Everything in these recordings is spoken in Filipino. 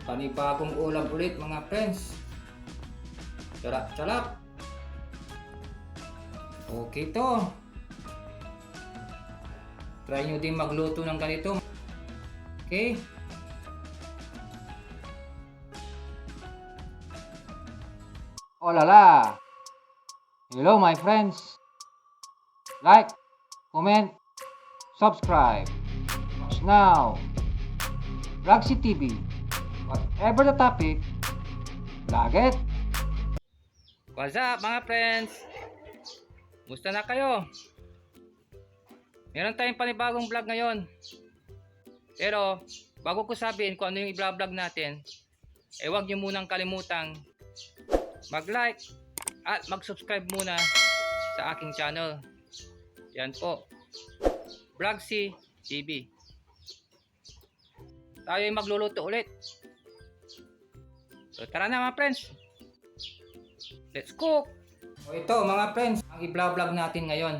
Panibagong ulam ulit mga friends. Charap charap. Okay to. Try nyo din magluto ng ganito. Okay. Olala! Hello my friends! Like, comment, subscribe. Watch now! Vlogzy TV. Whatever the topic, vlog it! What's up mga friends? Musta na kayo? Meron tayong panibagong vlog ngayon. Pero bago ko sabihin kung ano yung i-vlog natin, huwag nyo munang kalimutang mag-like at mag-subscribe muna sa aking channel. Yan po, Vlogzy TV. Tayo ay magluluto ulit. So tara na mga friends, let's cook! O ito mga friends, ang i-vlog natin ngayon.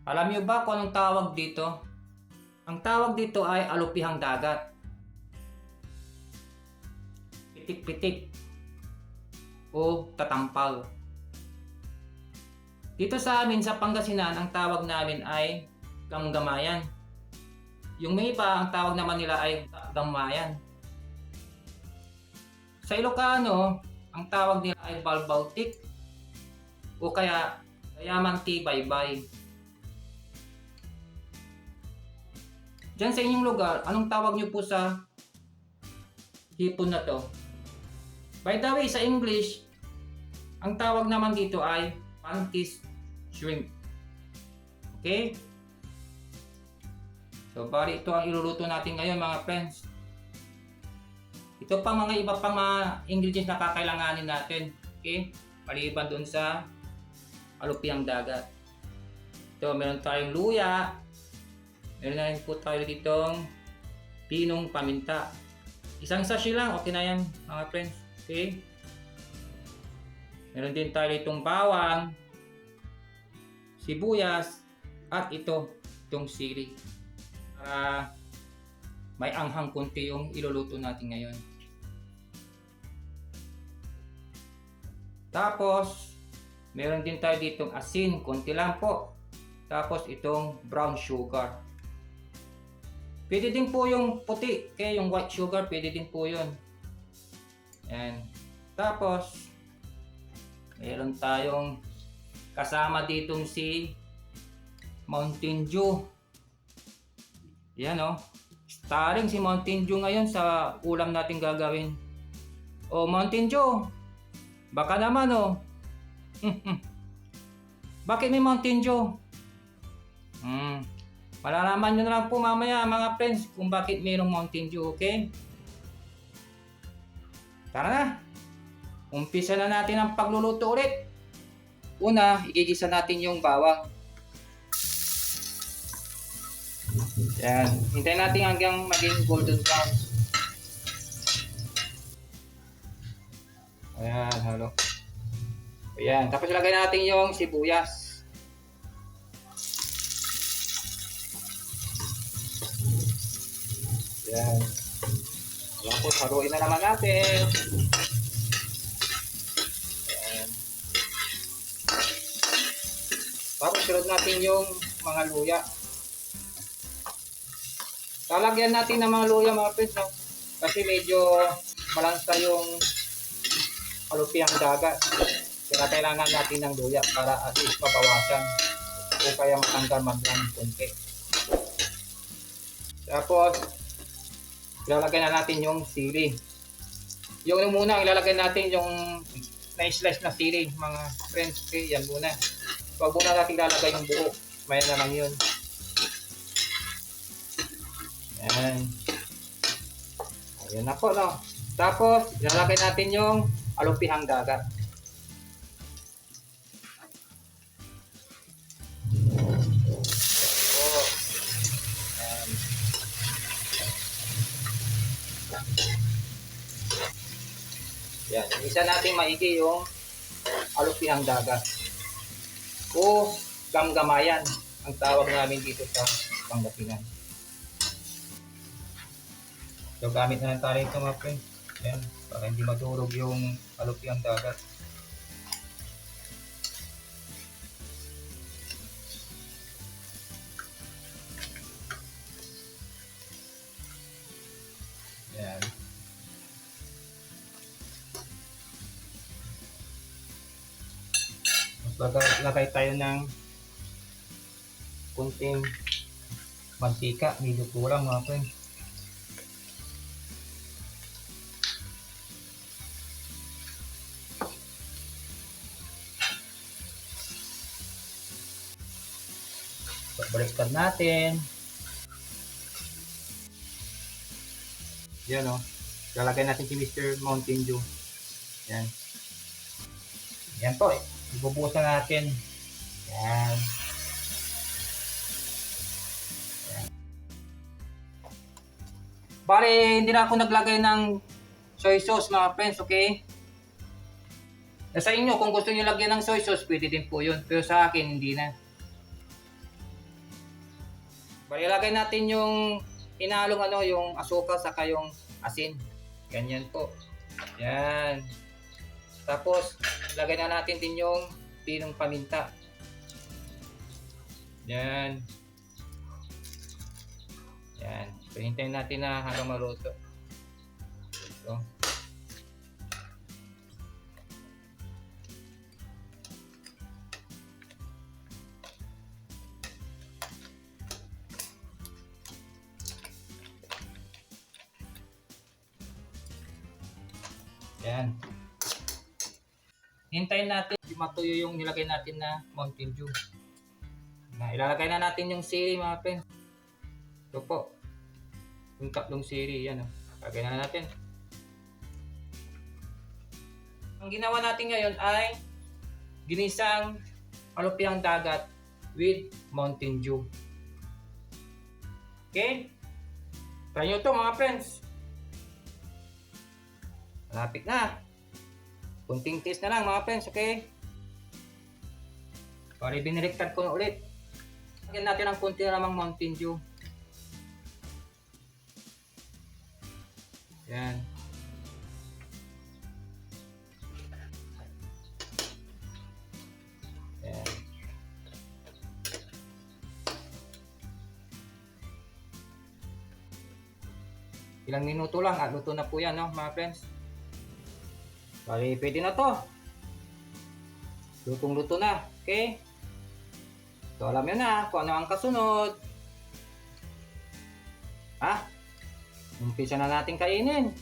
Alam nyo ba kung anong tawag dito? Ang tawag dito ay alupihang dagat. Pitik-pitik o tatampal. Dito sa amin sa Pangasinan, ang tawag namin ay gamgamayan. Yung may iba, ang tawag naman nila ay gamayan. Sa Ilocano, ang tawag nila ay balbaltik o kaya yaman tibaybay. Diyan sa inyong lugar, anong tawag nyo po sa hipon na to? By the way, sa English, ang tawag naman dito ay pantis shrimp. Okay? So, bali ito ang iluluto natin ngayon mga friends. Ito pang mga iba pang mga ingredients na kakailanganin natin. Okay? Paliban doon sa alupihang dagat. Ito, meron tayong luya. Meron na rin po tayo ditong pinong paminta. Isang sachet lang, okay na yan mga friends. Okay? Meron din tayo itong bawang, sibuyas, at itong sili. Para may anghang kunti yung iluluto natin ngayon. Tapos, meron din tayo ditong asin, konti lang po. Tapos itong brown sugar. Pwede din po yung puti, kaya yung white sugar, pwede din po yun. Yan. Tapos, meron tayong kasama ditong si Mountain Dew. Yan o. Starring si Mountain Dew ngayon sa ulam natin gagawin. O Mountain Dew, baka naman o. Bakit may Mountain Dew? Malalaman nyo na lang po mamaya mga friends kung bakit mayroong Mountain Dew, okay? Tara na! Umpisa na natin ang pagluluto ulit. Una, igigisa natin yung bawang. Yan. Hintayin natin hanggang maging golden brown. Ayan, halo. Ayan. Tapos ilagay natin yung sibuyas. Ayan. Tapos haluin na naman natin. Ayan. Tapos sunod natin yung mga luya. Lalagyan natin ng mga luya mga friends, no? Kasi medyo malansa yung alupihang dagat. Kaya kailangan natin ng luya para at least mabawasan o kaya matanggal man lang konti. Tapos ilalagay na natin yung sili. Yung muna ilalagay natin yung na-slice na sili mga friends. Okay, yan muna. Huwag muna natin ilalagay yung buo. May na lang yun. Ayan. Ayan na po, no? Tapos, ilalagay natin yung alupihang dagat. Yan, isa natin maigi yung alupihang dagat o gamgamayan ang tawag namin dito sa Pangasinan. So gamit na lang tayo ito mga friends. Yan, para hindi madurog yung alupiang dagat. Yan. Lagay tayo ng kunting mantika, medyo kurang mga friends. Baliktad natin. Yan o. Lalagay natin si Mr. Mountain Dew. Yan. Yan po. Ibubusan natin. Yan. Yan. Bale, hindi na ako naglagay ng soy sauce mga friends, okay? Sa inyo, kung gusto niyo lagyan ng soy sauce, pwede din po yun. Pero sa akin, hindi na. Bale, ilagay natin yung hinalong yung asukal saka yung asin. Ganyan po. Yan. Tapos, lagay na natin din yung pinong paminta. Yan. Yan. So, hintayin natin na hanggang maluto. So. Yan. Hintayin natin matuyo yung nilagay natin na Mountain Dew. Na, ilalagay na natin yung sili mga friends. Ito po. Yung tatlong sili. Yan. Lagay na natin. Ang ginawa natin ngayon ay ginisang alupiang dagat with Mountain Dew. Okay? Try nyo ito mga friends. Malapit na. Kunting taste na lang mga friends, okay? Pari biniliktad ko na ulit. Lagyan natin ng kunti na lamang Mountain Dew. Yan. Yan. Ilang minuto lang at luto na po yan, no, mga friends. Bali, pwede na to. Lutong-luto na. Okay? So, alam nyo na kung ano ang kasunod. Ha? Umpisa na natin kainin.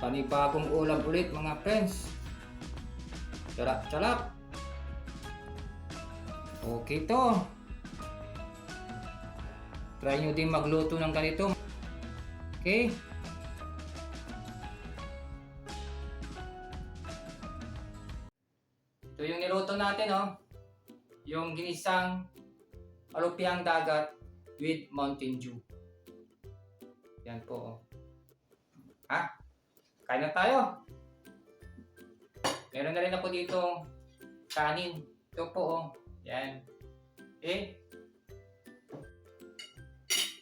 Panibagong ulam ulit mga friends. Charap-charap. Okay to. Try nyo din magluto ng ganito. Okay? Ito yung niluto natin, oh. Yung ginisang alupiang dagat with Mountain Dew. Yan po, oh. Ha? Kain na tayo. Meron na rin ako dito kanin. Ito po, oh. Yan. Okay?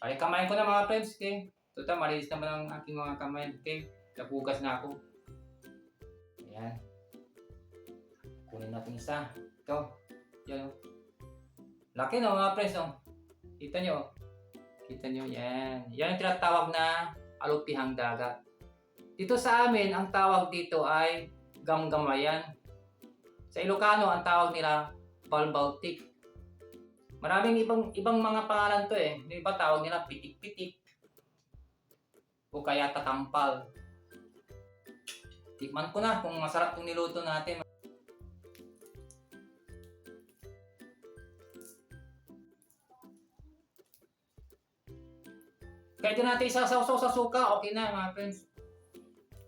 Ay, kamain ko na mga friends. Okay? Total, malinis naman ang aking mga kamay. Okay? Napugas na ako. Ayan. Kunin natin isa. Ito. Yan, oh. Laki no mga friends, oh. Kita nyo. Kita nyo, yan. Yan ang tinatawag na alupihang dagat. Dito sa amin, ang tawag dito ay gamgamayan. Sa Ilocano, ang tawag nila balbaltik. Maraming ibang mga pangalan to eh. Yung iba tawag nila pitik-pitik. O kaya tatampal. Tikman ko na kung masarap itong niluto natin. Kahit din natin isasawsaw sa suka, okay na mga friends.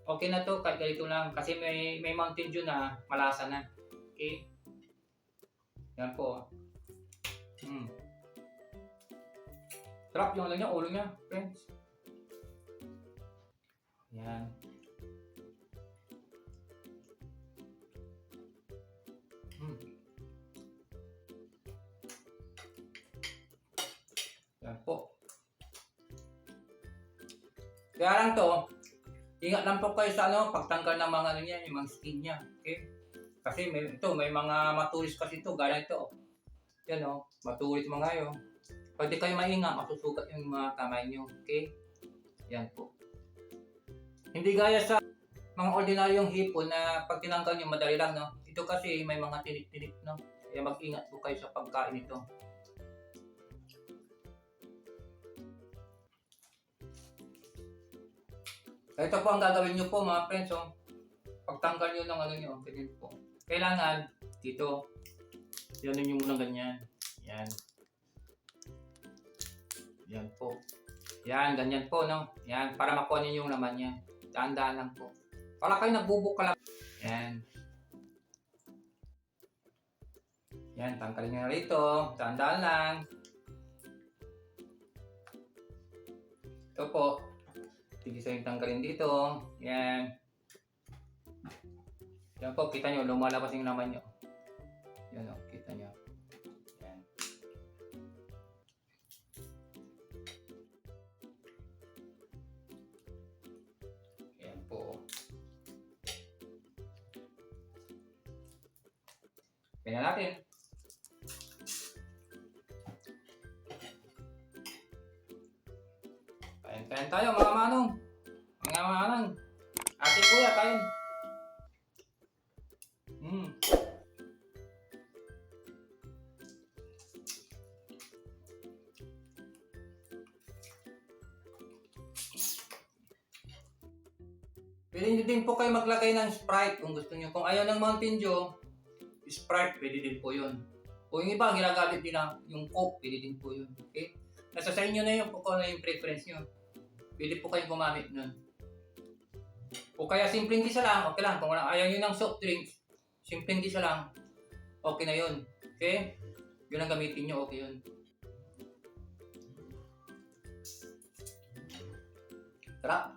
Okay na to, kahit ganito lang. Kasi may Mountain Dew na malasa na. Okay? Yan po. Sarap yung ano niya, ulo niya, friends. Yan. Yan po. Kaya lang to, ingat lang po kayo sa ano, pagtanggal ng mga ano niya, yung mga skin niya. Okay? Kasi may mga matulis kasi ito, gaya ito. Yan o, matulis mga yun. Pag di kayo maingat, masusugat yung mga kamay niyo. Okay? Yan po. Hindi gaya sa mga ordinaryong hipon na pag tinanggal nyo, madali lang, no? Ito kasi may mga tinik-tinik, no? Kaya mag-ingat po kayo sa pagkain ito. Ito po ang gagawin nyo po mga friends, oh. Pagtanggal nyo ng ano nyo, ganyan po. Kailangan, dito, yan nyo muna ganyan. Yan. Yan po. Yan, ganyan po, no? Yan, para makuha nyo yung laman niya. Daan-daan lang po. Para kayo nagbubuka lang. Yan. Yan, tanggalin nyo na rito. Daan-daan lang. Ito po. Tigisa yung tanggalin dito. Yan. Yan po, kita nyo, lumalabas yung laman nyo. Yan o, kita nyo. Yan. Yan po. Ganyan natin. Kain tayo mga manong. Mga manong. Ate kuya, kain. Pwede nyo din po kayo maglagay ng Sprite kung gusto nyo. Kung ayaw ng Mountain Dew, Sprite, pwede din po yun. Kung yung iba, ginagamit din yung Coke, pwede din po yun. Okay? Nasa sa inyo na yun kung ano yung preference nyo. Pwede po kayong gumamit nun. O kaya simpleng gisa lang, okay lang. Kung ayaw nyo ng soft drinks, simpleng gisa lang, okay na yun. Okay? Yun ang gamitin nyo, okay yun. Sarap.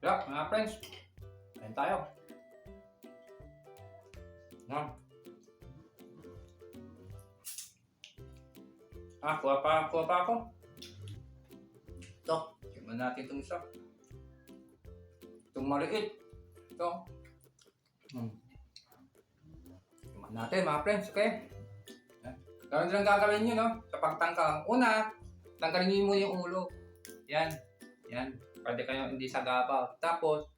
Sarap, mga friends. Kain tayo. Yan. Kuha pa ako. Ito, tingnan natin itong isa. Itong maliit. Ito. Tingnan natin mga friends, okay? Ganun din ang gagawin nyo, no? Sa pagtangkang. Una, tanggalin mo yung ulo. Yan. Yan. Pwede kayo hindi sagabaw. Tapos,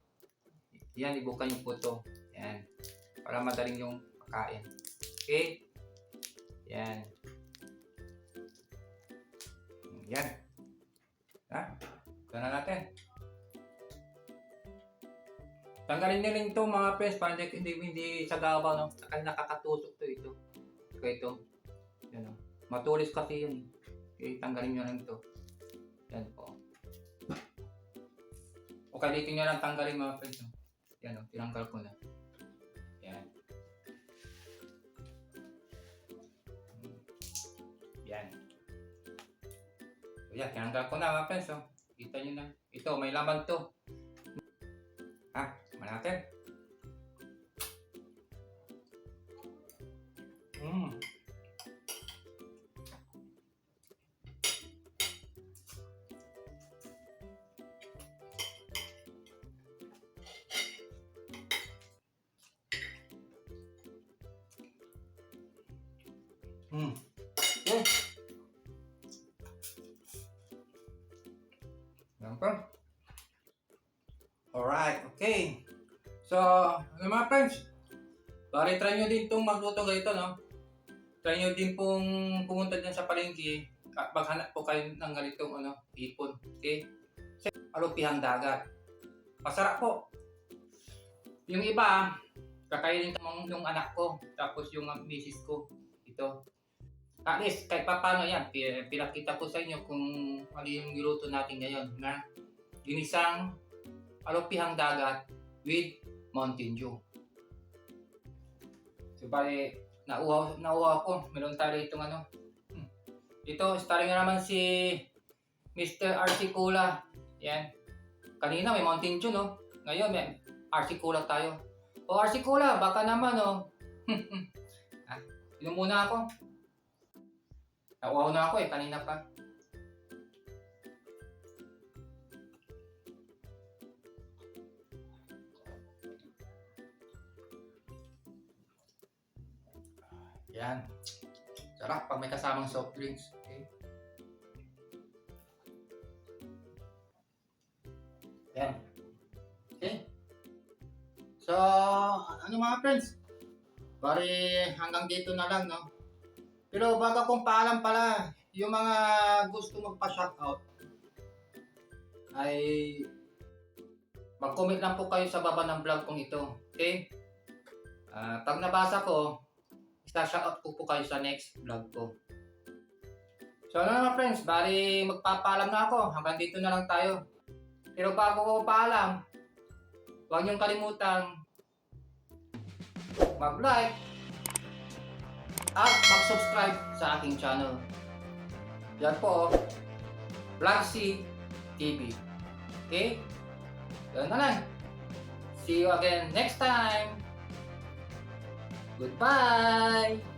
yan, ibukan yung puto. Yan. Para madaling yung pagkain. Okay? Yan. Yan. Ha? Ito na natin. Tanggalin nyo rin ito mga friends para hindi sagabaw. No? Kasi nakakatusok ito. Okay, ito. Yan, no? Matulis kasi yun. Okay, tanggalin nyo lang ito. Yan po. O kaya dito nyo lang tanggalin mga friends. No? Yan o, tinanggal ko na. Yan. Yan. O yan, tinanggal ko na mga friends. No? Kita nyo na. Ito, may laman to. Tama natin. Okay. Gampang. Alright, okay. So, mga friends, bari try nyo din itong magluto ganito, no? Try nyo din pong pumunta dyan sa palengke at maghanap po kayo ng ganitong hipon, okay? Alupihang dagat. Masarap po. Yung iba, kakainin ko yung anak ko, tapos yung misis ko. Ito. At least, kahit pa paano yan, pinakita ko sa inyo kung ano yung niluto natin ngayon na ginisang alupihang dagat with Mountain Dew. So, bali, nauhaw ko. Meron tayo itong ano. Ito, starring na naman si Mr. RC Cola. Yan. Kanina may Mountain Dew, no? Ngayon may RC Cola tayo. O RC Cola, baka naman, no? Inom muna ako. Nauhaw na ako kanina pa. Yan. Sarap pag may kasamang soft drinks. Okay. Yan. Okay. So, ano mga friends? Bari hanggang dito na lang, no? Pero bago kong paalam pala, yung mga gusto magpa-shoutout ay mag-comment lang po kayo sa baba ng vlog kong ito. Okay? Pag nabasa ko, isa-shoutout ko po kayo sa next vlog ko. So ano mga friends, bali magpapaalam na ako. Hanggang dito na lang tayo. Pero bago ko paalam, huwag niyong kalimutang mag-like at mag-subscribe sa aking channel. Yan po, Vlogsi TV. Okay? Yan na lang. See you again next time. Goodbye!